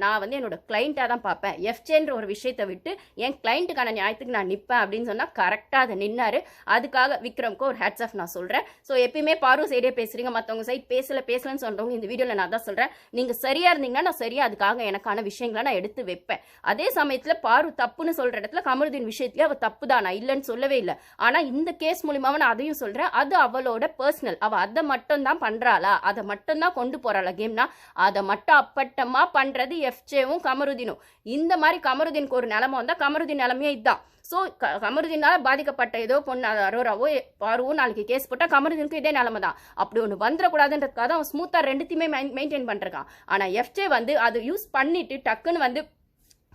நான் வந்து என்னோட கிளைண்ட்டாக தான் பார்ப்பேன், எஃப்ஜேன்ற ஒரு விஷயத்தை விட்டு என் கிளைண்ட்டுக்கான நியாயத்துக்கு நான் நிற்பேன் அப்படின்னு சொன்னால் கரெக்டாக அதை நின்னாரு. அதுக்காக விக்ரம்க்கு ஒரு ஹேட்ஸ் ஆஃப் நான் சொல்கிறேன். ஸோ எப்பயுமே பாரு சைடே பேசுகிறீங்க, மற்றவங்க சைட் பேசலன்னு சொல்கிறவங்க இந்த வீடியோவில் நான் தான் சொல்கிறேன், நீங்கள் சரியாக இருந்தீங்கன்னா நான் சரியாக அதுக்காக எனக்கான விஷயங்களை நான் எடுத்து வைப்பேன். அதே சமயத்தில் பாரு தப்புன்னு சொல்கிற இடத்துல கமருதீன் விஷயத்துலேயே அவள் தப்பு தான், நான் இல்லைன்னு சொல்லவே இல்லை. ஆனால் இந்த கேஸ் மூலியமாக நான் அதையும் சொல்கிறேன், அது அவளோட பர்சனல், அவள் அதை மட்டும் தான் பண்ணுறாளா, அதை மட்டும் தான் கொண்டு போகிறாளா கேம்னா, அதை மட்டும் அப்பட்டமாக பண்ணுறது எஃப்ஜேவும் கமருதீனும். இந்த மாதிரி கமருதீனுக்கு ஒரு நிலைமை வந்தால் கமருதீன் நிலைமையே இதுதான். ஸோ கமருதீனால பாதிக்கப்பட்ட ஏதோ பொண்ணு அரோராவோ பாருவோ நாளைக்கு கேஸ் போட்டால் கமருதீனுக்கு இதே நிலைமை தான். அப்படி ஒன்று வந்துடக்கூடாதுன்றதுக்காக அவன் ஸ்மூத்தாக ரெண்டுத்தையுமே மெயின்டைன் பண்ணிருக்கான். ஆனால் எஃப்ஜே வந்து அது யூஸ் பண்ணிட்டு டக்குன்னு வந்து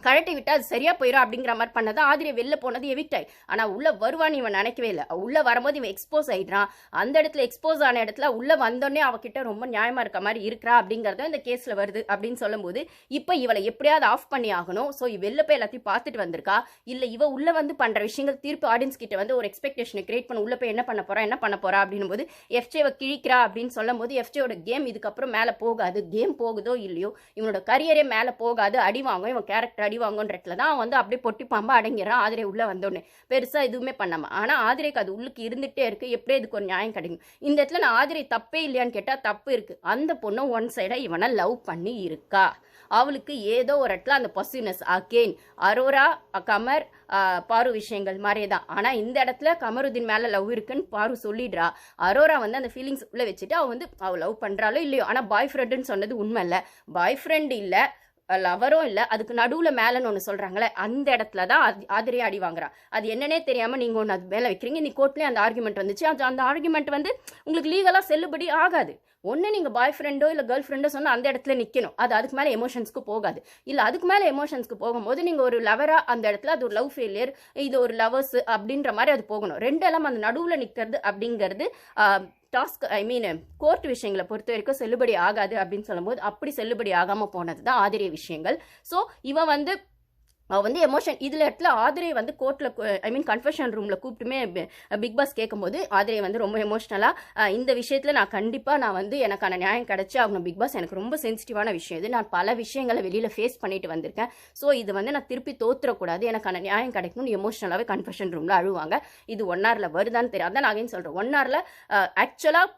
கழட்டி விட்டு அது சரியா போயிடும் அப்படிங்கிற மாதிரி பண்ணது. ஆதிரை வெளில போனது எவிக்ட் ஆகி, ஆனால் உள்ள வருவான்னு இவன் நினைக்கவே இல்லை. உள்ள வரும்போது இவன் எக்ஸ்போஸ் ஆயிடுறான். அந்த இடத்துல எக்ஸ்போஸ் ஆன இடத்துல உள்ள வந்தோடனே அவகிட்ட ரொம்ப நியாயமா இருக்க மாதிரி இருக்கிறா அப்படிங்கிறத இந்த கேஸ்ல வருது அப்படின்னு சொல்லும்போது, இப்போ இவளை எப்படியாவது ஆஃப் பண்ணி ஆகணும். ஸோ வெளில போய் எல்லாத்தையும் பார்த்துட்டு வந்திருக்கா, இல்லை இவ உள்ள வந்து பண்ற விஷயங்கள் தீர்ப்பு ஆடியன்ஸ் கிட்ட வந்து ஒரு எக்ஸ்பெக்டேஷனை கிரியேட் பண்ண, உள்ள போய் என்ன பண்ண போறா அப்படின்னும் போது எஃப்ஜேவை கிழிக்கிறா அப்படின்னு சொல்லும் போது எஃப்ஜேவோட கேம் இதுக்கப்புறம் மேலே போகாது. கேம் போகுதோ இல்லையோ இவனோட கரியரே மேலே போகாது, அடி வாங்கும், இவன் கேரக்டர் அடி வாங்கன்றதுல தான் வந்து அப்படியே பொட்டி பாம்பா அடங்கிறான். ஆதிரை உள்ள வந்தோடனே பெருசா எதுவுமே பண்ணாம, ஆனா ஆதிரைக்கு அது உள்ளுக்கு இருந்துட்டே இருக்கு. எப்படியே இதுக்கு ஒரு நியாயம் கிடைக்கும். இந்த இடத்துல நான் ஆதிரை தப்பே இல்லையான்னு கேட்டா தப்பு இருக்கு. அந்த பொண்ணு ஒன் சைடா இவனை லவ் பண்ணி இருக்கா. அவளுக்கு ஏதோ ஒரு இடத்துல அந்த பொசிவ்னஸ் அகெயின் அரோரா கமர் பாரு விஷயங்கள் மாதிரியே தான். ஆனால் இந்த இடத்துல கமருதீன் மேலே லவ் இருக்குன்னு பாரு சொல்லிடுறா. அரோரா வந்து அந்த ஃபீலிங்ஸ் உள்ள வச்சுட்டு அவள் லவ் பண்ணுறாளோ இல்லையோ, ஆனால் பாய் ஃப்ரெண்டுன்னு சொன்னது உண்மை இல்லை, பாய் ஃப்ரெண்ட் இல்லை, லவரும் இல்லை, அதுக்கு நடுவில் மேலேன்னு ஒன்று சொல்கிறாங்களே, அந்த இடத்துல தான் ஆதிரியா அடி வாங்குறா. அது என்னன்னே தெரியாமல் நீங்கள் ஒன்று அது மேலே வைக்கிறீங்க. நீ கோர்ட்லேயே அந்த ஆர்குமெண்ட் வந்துச்சு. அந்த ஆர்குமெண்ட் வந்து உங்களுக்கு லீகலாக செல்லுபடி ஆகாது. ஒன்று நீங்கள் பாய் ஃப்ரெண்டோ இல்லை கேர்ள் ஃப்ரெண்டோ சொன்னால் அந்த இடத்துல நிற்கணும், அது அதுக்கு மேலே எமோஷன்ஸ்க்கு போகாது. இல்லை அதுக்கு மேலே எமோஷன்ஸ்க்கு போகும்போது நீங்கள் ஒரு லவராக அந்த இடத்துல அது ஒரு லவ் ஃபெயிலியர், இது ஒரு லவர்ஸ் அப்படின்ற மாதிரி அது போகணும். ரெண்டு எல்லாம் அந்த நடுவில் நிற்கிறது அப்படிங்கிறது டாஸ்க் கோர்ட் விஷயங்களை பொறுத்த வரைக்கும் செல்லுபடி ஆகாது அப்படின்னு சொல்லும்போது அப்படி செல்லுபடி ஆகாமல் போனது தான் ஆதிரிய விஷயங்கள். ஸோ இவன் வந்து எமோஷன் இதில் இடத்துல ஆதிரை வந்து கோர்ட்டில் கன்ஃபெஷன் ரூமில் கூப்பிட்டுமே பிக் பாஸ் கேட்கும்போது ஆதிரை வந்து ரொம்ப எமோஷ்னலாக இந்த விஷயத்தில் நான் வந்து எனக்கான நியாயம் கிடச்சி ஆகணும் பிக் பாஸ், எனக்கு ரொம்ப சென்சிட்டிவான விஷயம் இது, நான் பல விஷயங்களை வெளியில் ஃபேஸ் பண்ணிட்டு வந்திருக்கேன், ஸோ இது வந்து நான் திருப்பி தோத்துறக்கூடாது, எனக்கான நியாயம் கிடைக்கணும்னு எமோஷ்னலாகவே கன்ஃபெஷன் ரூமில் அழுவாங்க. இது 1 hourல வருதான்னு தெரியாது. அதான் நான் அகைன் சொல்கிறேன், 1 hourல ஆக்சுவலாக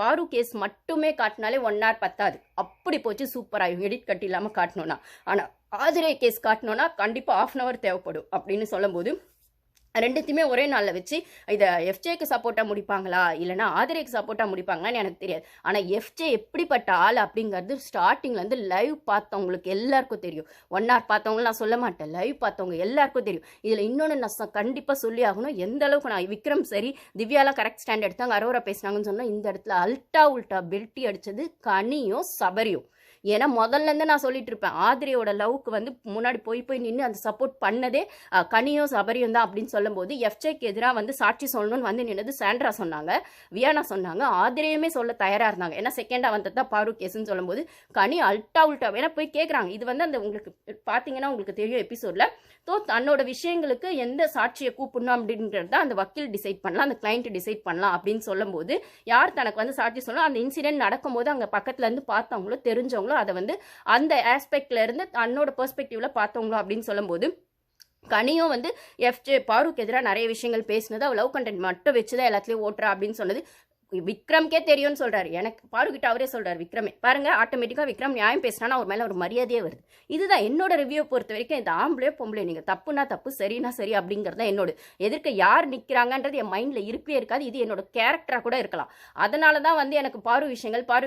பாரு கேஸ் மட்டுமே காட்டினாலே 1 hour பத்தாது. அப்படி போச்சு சூப்பராக எடிட் கட்டி இல்லாமல் காட்டணும்னா. ஆனால் ஆதிரை கேஸ் காட்டணும்னா கண்டிப்பாக 1/2 hour தேவைப்படும் அப்படின்னு சொல்லும்போது ரெண்டுத்தையுமே ஒரே நாளில் வச்சு இதை எஃப்ஜேக்கு சப்போர்ட்டாக முடிப்பாங்களா இல்லைனா ஆதிரைக்கு சப்போர்ட்டாக முடிப்பாங்களான்னு எனக்கு தெரியாது. ஆனால் எஃப்ஜே எப்படிப்பட்ட ஆள் அப்படிங்கிறது ஸ்டார்டிங்லேருந்து லைவ் பார்த்தவங்களுக்கு எல்லாருக்கும் தெரியும். 1 hour பார்த்தவங்க நான் சொல்ல மாட்டேன், லைவ் பார்த்தவங்க எல்லாருக்கும் தெரியும். இதில் இன்னொன்று நான் கண்டிப்பாக சொல்லி ஆகணும், எந்த அளவுக்கு நான் விக்ரம் சரி திவ்யாலாம் கரெக்ட் ஸ்டாண்ட் எடுத்தாங்க, அரோரா பேசினாங்கன்னு சொன்னால் இந்த இடத்துல உல்ட்டா பெல்ட்டி அடித்தது கனியும் சபரியும். ஏன்னா முதல்லேருந்து நான் சொல்லிட்டு இருப்பேன், ஆதிரையோட லவ்க்கு வந்து முன்னாடி போய் நின்று அந்த சப்போர்ட் பண்ணதே கனியும் சபரியும் தான் அப்படின்னு சொல்லும்போது எஃப்ஜேக்கு எதிராக வந்து சாட்சி சொல்லணும்னு வந்து நின்னது சாண்ட்ரா சொன்னாங்க, வியானா சொன்னாங்க, ஆதிரையுமே சொல்ல தயாராக இருந்தாங்க. ஏன்னா செகண்டாக வந்தது தான் பாரு கேஸ்ன்னு சொல்லும்போது கனி உல்ட்டா ஏன்னா போய் கேட்குறாங்க. இது வந்து அந்த உங்களுக்கு பார்த்தீங்கன்னா உங்களுக்கு தெரியும் எபிசோடில் தன்னோட விஷயங்களுக்கு எந்த சாட்சியை கூப்பிடணும் அப்படின்றது தான் அந்த வக்கீல் டிசைட் பண்ணலாம், அந்த கிளைண்ட் டிசைட் பண்ணலாம் அப்படின்னு சொல்லும்போது யார் தனக்கு வந்து சாட்சி சொல்லணும், அந்த இன்சிடென்ட் நடக்கும்போது அங்கே பக்கத்துலேருந்து பார்த்தவங்களோ தெரிஞ்சவங்களோ அதை வந்து அந்த ஆஸ்பெக்ட்ல இருந்து தன்னோட பெர்ஸ்பெக்டிவ்ல பார்த்தவங்களோ அப்படின்னு சொல்லும்போது கனியும் வந்து எஃப்ஜே பாருக்கு எதிராக நிறைய விஷயங்கள் பேசினது, அவள் லவ் கண்டென்ட் மட்டும் வச்சுதான் எல்லாத்துலேயும் ஓட்டுறா அப்படின்னு சொன்னது விக்ரம்கே தெரியும்னு சொல்றாரு. எனக்கு பாருகிட்ட அவரே சொல்றாரு விக்ரமே, பாருங்க ஆட்டோமேட்டிக்கா விக்ரம் நியாயம் பேசினா அவர் மேல ஒரு மரியாதையே வருது. இதுதான் என்னோட ரிவ்யூ பொறுத்த வரைக்கும். இந்த ஆம்பளே பொம்பளை நீங்க தப்புனா தப்பு சரினா சரி அப்படிங்கறத என்னோட எதிர்க்க யார் நிக்கிறாங்கன்றது என் மைண்ட்ல இருக்கவே இருக்காது. இது என்னோட கேரக்டரா கூட இருக்கலாம். அதனாலதான் வந்து எனக்கு பாரு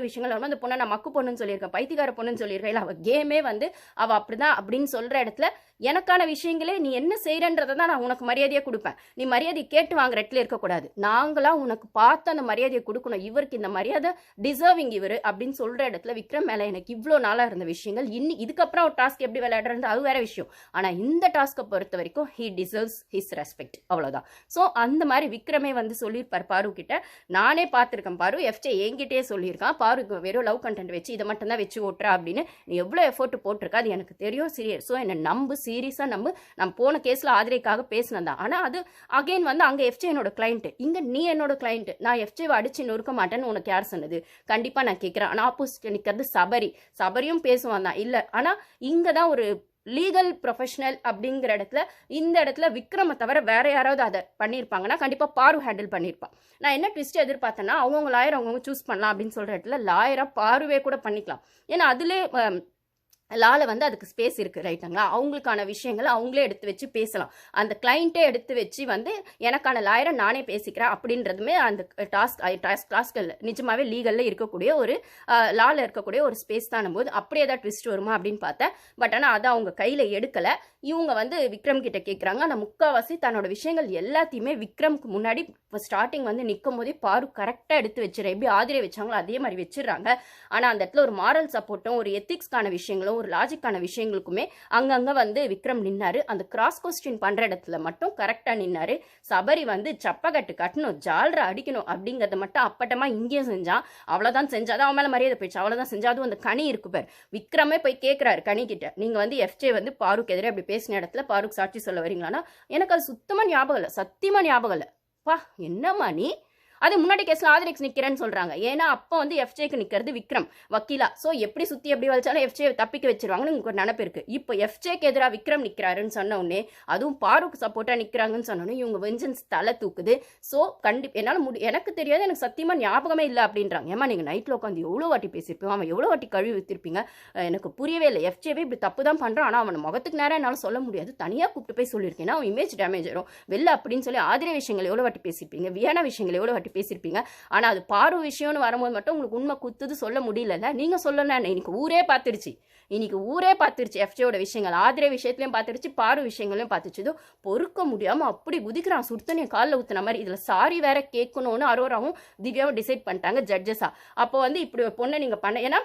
விஷயங்கள் அந்த பொண்ணை நான் மக்கு பொண்ணுன்னு சொல்லியிருக்கேன், பைத்தியக்கார பொண்ணுன்னு சொல்லியிருக்கேன். இல்லை அவ கேமே வந்து அவ அப்படிதான் அப்படின்னு சொல்ற இடத்துல எனக்கான விஷயங்களே நீ என்ன செய்யறன்றதை தான் நான் உனக்கு மரியாதையை கொடுப்பேன். நீ மரியாதை கேட்டு வாங்குற இடத்துல இருக்கக்கூடாது. நாங்களா உனக்கு பார்த்து அந்த மரியாதையை கொடுக்கணும். இவருக்கு இந்த மரியாதை டிசர்விங் இவர் அப்படின்னு சொல்ற இடத்துல விக்ரம் மேல எனக்கு இவ்வளோ நாளா இருந்த விஷயங்கள் இதுக்கப்புறம் ஒரு டாஸ்க் எப்படி விளையாடுறது அது வேற விஷயம். ஆனா இந்த டாஸ்கை பொறுத்த வரைக்கும் ஹி டிசர்வ்ஸ் ஹிஸ் ரெஸ்பெக்ட், அவ்வளவுதான். ஸோ அந்த மாதிரி விக்ரமே வந்து சொல்லியிருப்பார் பாரு கிட்ட. நானே பார்த்துருக்கேன், பாரு எஃப்ஜே என்கிட்டயே சொல்லியிருக்கான், பாருக்கு வெறும் லவ் கண்டென்ட் வச்சு இதை மட்டும் தான் வச்சு ஓட்டுறா அப்படின்னு. நீ எவ்வளோ எஃபோர்ட் போட்டிருக்கா அது எனக்கு தெரியும், சீரியஸ். ஸோ என்னை நம்பு சீரியஸாக நம்ம போன கேஸில் ஆதிரைக்காக பேசினது தான். ஆனால் அது அகெயின் வந்து அங்கே எஃப்ஜே என்னோட கிளைண்ட்டு, இங்கே நீ என்னோட கிளைண்ட்டு. நான் எஃப்ஜேவை அடிச்சு நொறுக்க மாட்டேன்னு உனக்கு யார் சொன்னது? கண்டிப்பாக நான் கேட்குறேன். ஆனால் ஆப்போசிட் நிற்கிறது சபரியும் பேசுவான் தான் இல்லை. ஆனால் இங்கே தான் ஒரு லீகல் ப்ரொஃபஷனல் அப்படிங்கிற இடத்துல இந்த இடத்துல விக்ரமை தவிர வேற யாராவது அதை பண்ணியிருப்பாங்கன்னா கண்டிப்பாக பாரு ஹேண்டில் பண்ணியிருப்பான். நான் என்ன ட்விஸ்ட் எதிர்பார்த்தேன்னா அவங்க லாயர் அவங்கவுங்க சூஸ் பண்ணலாம் அப்படின்னு சொல்கிற இடத்துல லாயராக பாருவே கூட பண்ணிக்கலாம். ஏன்னா அதிலே லால வந்து அதுக்கு ஸ்பேஸ் இருக்குது ரைட்டுங்களா. அவங்களுக்கான விஷயங்களை அவங்களே எடுத்து வச்சு பேசலாம். அந்த கிளைண்ட்டே எடுத்து வச்சு வந்து எனக்கான லாயரை நானே பேசிக்கிறேன் அப்படின்றதுமே அந்த டாஸ்கில் நிஜமாவே லீகலில் இருக்கக்கூடிய ஒரு லால இருக்கக்கூடிய ஒரு ஸ்பேஸ் தானும் போது அப்படியே தான் ட்விஸ்ட் வருமா அப்படின்னு பார்த்தேன். பட் ஆனால் அதை அவங்க கையில் எடுக்கலை. இவங்க வந்து விக்ரம் கிட்ட கேட்குறாங்க. ஆனால் முக்கால்வாசி தன்னோட விஷயங்கள் எல்லாத்தையுமே விக்ரம்க்கு முன்னாடி இப்போ ஸ்டார்டிங் வந்து நிற்கும் போதே பாரு கரெக்டாக எடுத்து வச்சிடறேன். எப்படி ஆதிரை வச்சாங்களோ அதே மாதிரி வச்சிடுறாங்க. ஆனால் அந்த இடத்துல ஒரு மாரல் சப்போர்ட்டும் ஒரு எத்திக்ஸ்க்கான விஷயங்களும் ஒரு லாஜிக்கான விஷயங்களுக்குமே அங்கங்கே வந்து விக்ரம் நின்னாரு. அந்த கிராஸ் கொஸ்டின் பண்ணுற இடத்துல மட்டும் கரெக்டாக நின்னாரு. சபரி வந்து சப்பக்கட்டு கட்டணும், ஜால்ரா அடிக்கணும் அப்படிங்கிறத மட்டும் அப்பட்டமா இங்கேயும் செஞ்சான். அவ்வளோதான் செஞ்சாதான் அவன் மேலே மரியாதை போயிடுச்சு. அவ்வளோதான் செஞ்சாதும் அந்த கனி இருக்கு பேர். விக்ரமே போய் கேட்குறாரு கனி கிட்ட, நீங்கள் வந்து எஃப்ஜே வந்து பாருக்கு எதிரே அப்படி பேசின இடத்துல பாருக்கு சாட்சி சொல்ல வரீங்களான்னா எனக்கு அது சுத்தமாக ஞாபகம் இல்லை, சத்தியமாக ஞாபகம் இல்லை. பா என்னம்மா நீ அது முன்னாடி கேஸில் ஆதிரெக்ஸ் நிற்கிறேன்னு சொல்கிறாங்க. ஏன்னா அப்போ வந்து எஃப்ஜேக்கு நிற்கிறது விக்ரம் வக்கீலா. ஸோ எப்படி சுற்றி எப்படி வலிச்சாலும் எஃப்ஜே தப்பிக்க வச்சிருவாங்கன்னு உங்களுக்கு ஒரு நினப்பு இருக்குது. இப்போ எஃப்ஜேக்கு எதிராக விக்ரம் நிற்கிறாருன்னு சொன்ன உடனே அதுவும் பாருக்கு சப்போர்ட்டாக நிற்கிறாங்கன்னு சொன்னோன்னே இவங்க வெஞ்சன்ஸ் தலை தூக்குது. ஸோ என்னால் எனக்கு தெரியாது, எனக்கு சத்தியமாக ஞாபகமே இல்லை அப்படின்றாங்க. ஏமா நீங்கள் நைட்டில் உட்காந்து எவ்வளோ வாட்டி பேசியிருப்போம், அவன் எவ்வளோ வாட்டி கழுவி வித்திருப்பீங்க, எனக்கு புரியவே இல்லை. எஃப்ஜேவே இப்படி தப்பு தான் பண்ணுறான். ஆனால் அவனை முகத்துக்கு நேரம் என்னால் சொல்ல முடியாது, தனியாக கூப்பிட்டு போய் சொல்லியிருக்கேன். அவன் இமேஜ் டேமேஜ் ஆகும் வெளில அப்படின்னு சொல்லி ஆதிரை விஷயங்கள் எவ்வளோ வாட்டி பேசியிருப்பீங்க, வியானா விஷயங்கள் எவ்வளோ வாட்டி பேசியிருப்பீங்க. ஆனால் அது பாரு விஷயம்னு வரும்போது மட்டும் உங்களுக்கு உண்மை குத்துது சொல்ல முடியல. நீங்கள் சொல்லணும், இன்னைக்கு ஊரே பார்த்துருச்சு எஃப்ஜேயோட விஷயங்கள். ஆதிரை விஷயத்துலையும் பார்த்துருச்சு, பாரு விஷயங்களையும் பார்த்துச்சு. பொறுக்க முடியாமல் அப்படி குதிக்கிறான், சுடுத்தனியை காலில் ஊற்றுன மாதிரி. இதில் சாரி வேற கேட்கணும்னு அரோராவும் திவ்யாவும் டிசைட் பண்ணிட்டாங்க ஜட்ஜஸா. அப்போ வந்து இப்படி ஒரு பொண்ணை நீங்கள் பண்ண, ஏன்னா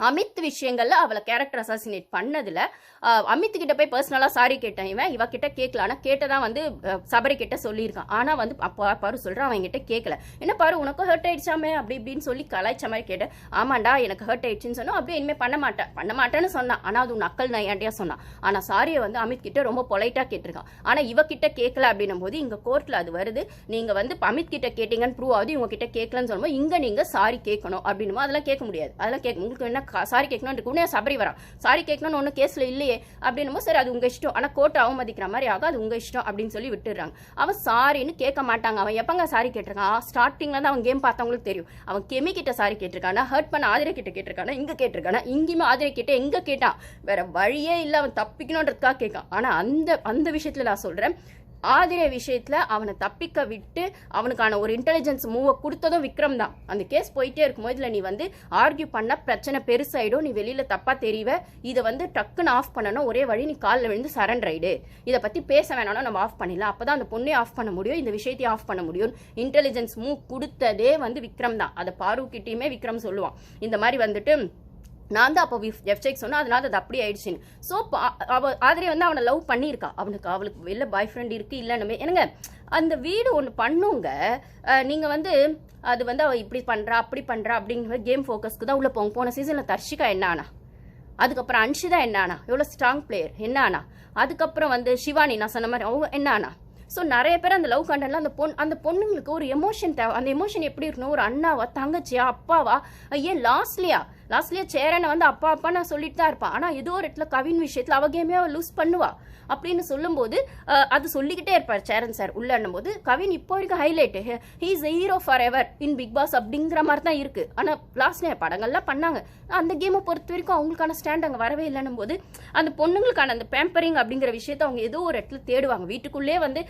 அமித் விஷயங்கள்ல அவளை கேரக்டர் அசாசினேட் பண்ணதுல அமித் கிட்ட போய் பர்சனலா சாரி கேட்டேன். இவ கிட்ட கேட்கல. ஆனா கேட்டதான் வந்து சபரி கிட்ட சொல்லியிருக்கான். ஆனா வந்து பாரு சொல்றான் அவன் கிட்ட கேட்கல. என்ன பாரு உனக்கு ஹர்ட் ஆயிடுச்சாமே அப்படி இப்படின்னு சொல்லி கலாய்ச்ச மாதிரி கேட்டேன். ஆமாண்டா எனக்கு ஹர்ட் ஆயிடுச்சுன்னு சொன்னா அப்படியே இனிமே பண்ண மாட்டேன்னு சொன்னான். ஆனா அது உன் அக்கல் நான் ஏன்டியா சொன்னான். ஆனா சாரியை வந்து அமித் கிட்ட ரொம்ப பொலைட்டா கேட்டிருக்கான். ஆனா இவ கிட்ட கேட்கல அப்படின்னும் போது இங்க கோர்ட்ல அது வருது. நீங்க வந்து அமித் கிட்ட கேட்டீங்கன்னு ப்ரூவ் ஆகுது, இவங்க கிட்ட கேட்கலன்னு சொல்லும்போது இங்க நீங்க சாரி கேட்கணும் அப்படின்னு அதெல்லாம் கேட்க முடியாது. அதெல்லாம் கேட்க உங்களுக்கு என்ன சாரி கேட்கணும் சபரி வரா, சாரி கேட்கணும்னு ஒன்றும் கேஸில் இல்லையே அப்படின்னும் சரி அது உங்க இஷ்டம். ஆனால் கோர்ட்டை அவமதிக்கிற மாதிரி ஆகும், அது உங்க இஷ்டம் அப்படின்னு சொல்லி விட்டுடுறாங்க. அவன் சாரின்னு கேட்க மாட்டாங்க. அவன் எப்பங்க சாரி கேட்டிருக்கான்? ஸ்டார்டிங்ல தான் அவன் கேம் பார்த்தவங்களுக்கு தெரியும். அவன் கெமி கிட்ட சாரி கேட்டிருக்கானா, ஹர்ட் பண்ண ஆதிரை கிட்ட கேட்டிருக்கானா, இங்க கேட்டிருக்கானா, இங்கேயுமே ஆதிரை கிட்ட எங்க கேட்டான்? வேற வழியே இல்லை, அவன் தப்பிக்கணுன்றதுக்காக கேட்கான். ஆனா அந்த விஷயத்துல நான் சொல்றேன், ஆதிரை விஷயத்துல அவனை தப்பிக்க விட்டு அவனுக்கான ஒரு இன்டெலிஜென்ஸ் மூவை கொடுத்ததும் விக்ரம் தான். அந்த கேஸ் போயிட்டே இருக்கும்போது இதில் நீ வந்து ஆர்கியூ பண்ண பிரச்சனை பெருசாயிடும், நீ வெளியில தப்பா தெரியவ, இதை வந்து டக்குன்னு ஆஃப் பண்ணணும். ஒரே வழி நீ காலில் விழுந்து சரண்டர் ஆயிடு, இதை பத்தி பேச வேணாம்னா நம்ம ஆஃப் பண்ணிடலாம், அப்பதான் அந்த பொண்ணே ஆஃப் பண்ண முடியும், இந்த விஷயத்தையும் ஆஃப் பண்ண முடியும். இன்டெலிஜென்ஸ் மூவ் கொடுத்ததே வந்து விக்ரம் தான். அதை பாரு கிட்டையுமே விக்ரம் சொல்லுவான். இந்த மாதிரி வந்துட்டு நான் தான் அப்போ எஃப்ஜேக்கு சொன்னா, அதனால அது அப்படி ஆயிடுச்சுன்னு. ஸோ ஆதிரை வந்து அவனை லவ் பண்ணியிருக்கா. அவளுக்கு வெளில பாய் ஃப்ரெண்ட் இருக்கு இல்லைன்னு என்னங்க அந்த வீடு ஒன்று பண்ணுங்க. நீங்கள் வந்து அது வந்து அவள் இப்படி பண்ணுறா அப்படி பண்ணுறா அப்படிங்கிற கேம் ஃபோக்கஸ்க்கு தான் உள்ளே போங்க. போன சீசனில் தர்ஷிகா என்ன ஆனா, அதுக்கப்புறம் அன்ஷிதா என்ன ஆனா, எவ்வளோ ஸ்ட்ராங் பிளேயர் என்ன ஆனா, அதுக்கப்புறம் வந்து சிவானி நான் சொன்ன மாதிரி அவங்க என்ன ஆனா. ஸோ நிறைய பேர் அந்த லவ் கண்டென்ட்ல அந்த பொண்ணுங்களுக்கு ஒரு எமோஷன் தேவை. அந்த எமோஷன் எப்படி இருக்கணும்? ஒரு அண்ணாவா, தங்கச்சியா, அப்பாவா, ஏன் லாஸ்ட்லியா சேரனை வந்து அப்பா நான் சொல்லிட்டு தான் இருப்பான். ஆனால் ஏதோ ஒரு இடத்துல கவின் விஷயத்தில் அவ கேமே அவள் லூஸ் பண்ணுவா அப்படின்னு சொல்லும்போது அது சொல்லிக்கிட்டே இருப்பார் சேரன் சார் உள்ளன்னும் போது. கவின் இப்போ வரைக்கும் highlight, he is a hero forever in Bigg Boss அப்படிங்கிற மாதிரி தான் இருக்கு. ஆனால் லாஸ்ட்ல படங்கள்லாம் பண்ணாங்க, அந்த கேமை பொறுத்த வரைக்கும் அவங்களுக்கான ஸ்டாண்ட் அங்கே வரவே இல்லைன்னும் போது அந்த பொண்ணுங்களுக்கான அந்த பேம்பரிங் அப்படிங்கிற விஷயத்த அவங்க ஏதோ ஒரு இடத்துல தேடுவாங்க. வீட்டுக்குள்ளே வந்து